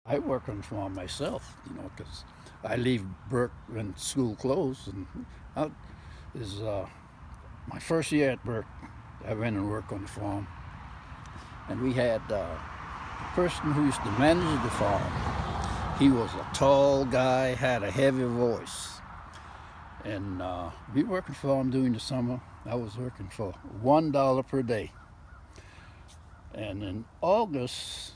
I work on the farm myself, because I leave Burke when school closed, and I, is my first year at Burke. I went and worked on the farm, and we had a person who used to manage the farm. He was a tall guy, had a heavy voice, and we working for him during the summer. I was working for $1 per day, and in August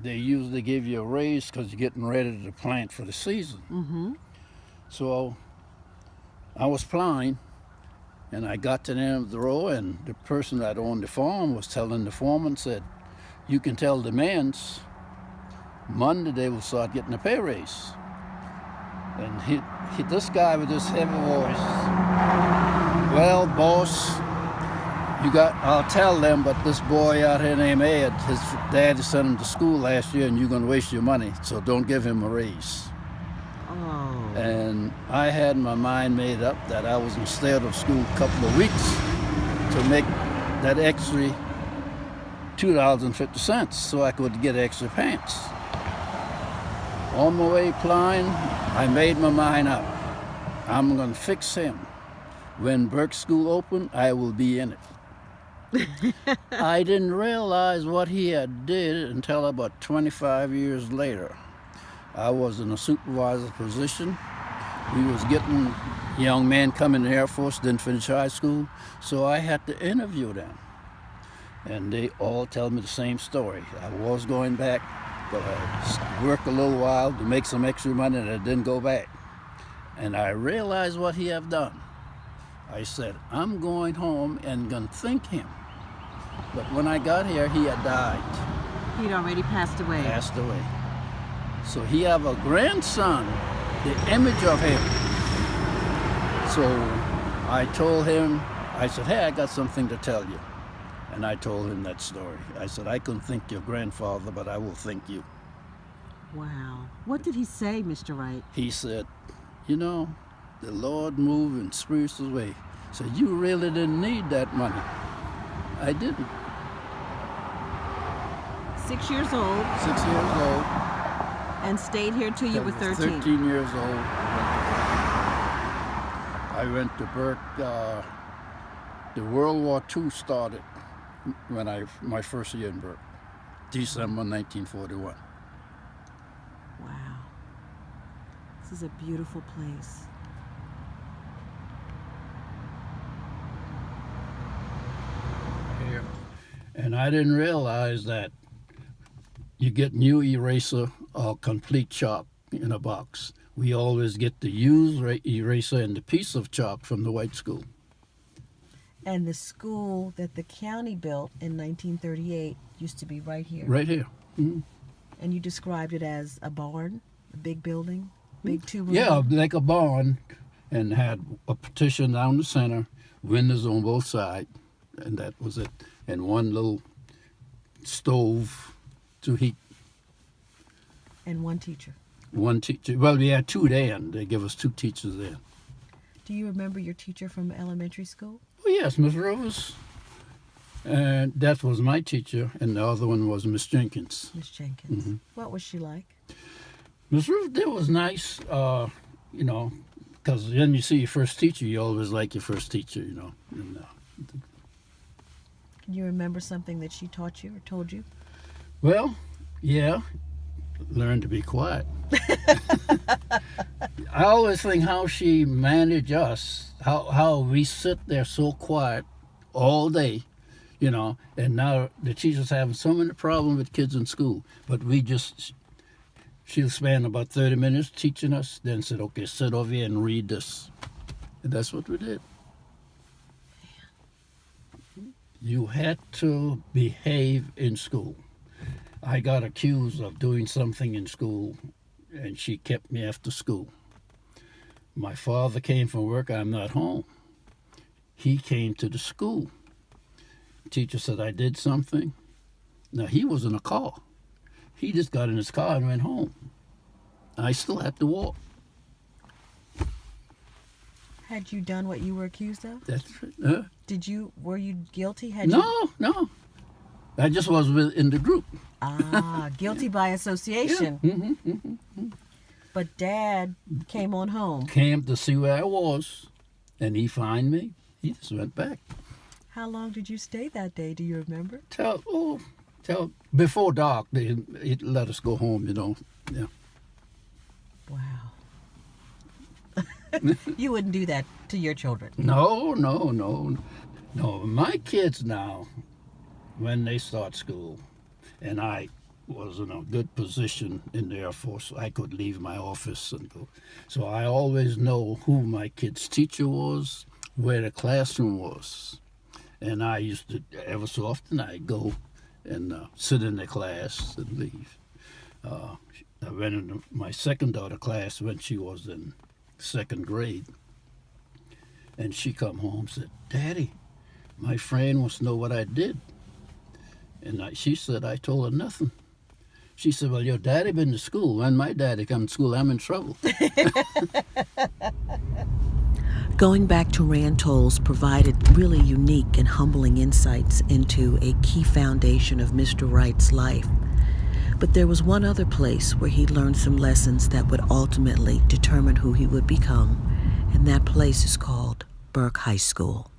they usually give you a raise because you're getting ready to plant for the season. Mm-hmm. So I was plowing, and I got to the end of the row, and the person that owned the farm was telling the foreman, said, "You can tell the men's Monday they will start getting a pay raise." And this guy with this heavy voice, "Well, boss, I'll tell them, but this boy out here named Ed, his daddy sent him to school last year, and you're going to waste your money, so don't give him a raise." Oh. And I had my mind made up that I was going to stay out of school a couple of weeks to make that extra $2.50 so I could get extra pants. On my way plowing, I made my mind up. I'm going to fix him. When Burke School opened, I will be in it. I didn't realize what he had did until about 25 years later. I was in a supervisor position. We was getting young men coming in the Air Force, didn't finish high school, so I had to interview them. And they all tell me the same story. I was going back, but I worked a little while to make some extra money, and I didn't go back. And I realized what he had done. I said, I'm going home and gonna thank him. But when I got here, he had died. He'd already passed away. Passed away. So he have a grandson, the image of him. So I told him, I said, hey, I got something to tell you. And I told him that story. I said, I couldn't thank your grandfather, but I will thank you. Wow. What did he say, Mr. Wright? He said, the Lord moved in spiritual way. So you really didn't need that money. I didn't. 6 years old. 6 years old. And stayed here till you were 13. 13 years old. I went to Burke. The World War II started when my first year in Burke, December 1941. Wow. This is a beautiful place. And I didn't realize that you get new eraser or complete chalk in a box. We always get the used eraser and the piece of chalk from the white school. And the school that the county built in 1938 used to be right here. Right here. Mm-hmm. And you described it as a barn, a big building, big two-room. Yeah, like a barn, and had a partition down the center, windows on both sides, and that was it. And one little stove to heat. And one teacher. One teacher. Well, we had two then. They give us two teachers then. Do you remember your teacher from elementary school? Oh, yes, Miss Rivers. And that was my teacher, and the other one was Miss Jenkins. Miss Jenkins. Mm-hmm. What was she like? Miss Rivers, that was nice, because then you see your first teacher, you always like your first teacher, And, Can you remember something that she taught you or told you? well, yeah, learn to be quiet. I always think how she managed us, how we sit there so quiet all day, and now the teachers having so many problems with kids in school, but she'll spend about 30 minutes teaching us, then said, okay, sit over here and read this. And that's what we did. You had to behave in school. I got accused of doing something in school, and she kept me after school. My father came from work, I'm not home. He came to the school. Teacher said I did something. Now, he was in a car. He just got in his car and went home. I still had to walk. Had you done what you were accused of? That's right. Were you guilty? No. I just was in the group. Ah, guilty by association. But Dad came on home. Came to see where I was, and he found me. He just went back. How long did you stay that day? Do you remember? Till before dark. They let us go home. Yeah. Wow. You wouldn't do that to your children. No. My kids now, when they start school, and I was in a good position in the Air Force, I could leave my office and go. So I always know who my kid's teacher was, where the classroom was. And I used to, ever so often, I'd go and sit in the class and leave. I went into my second daughter class when she was in second grade. And she come home and said, "Daddy, my friend wants to know what I did." And she said, I told her nothing. She said, "Well, your daddy been to school. When my daddy come to school, I'm in trouble." Going back to Rantowles provided really unique and humbling insights into a key foundation of Mr. Wright's life. But there was one other place where he learned some lessons that would ultimately determine who he would become, and that place is called Burke High School.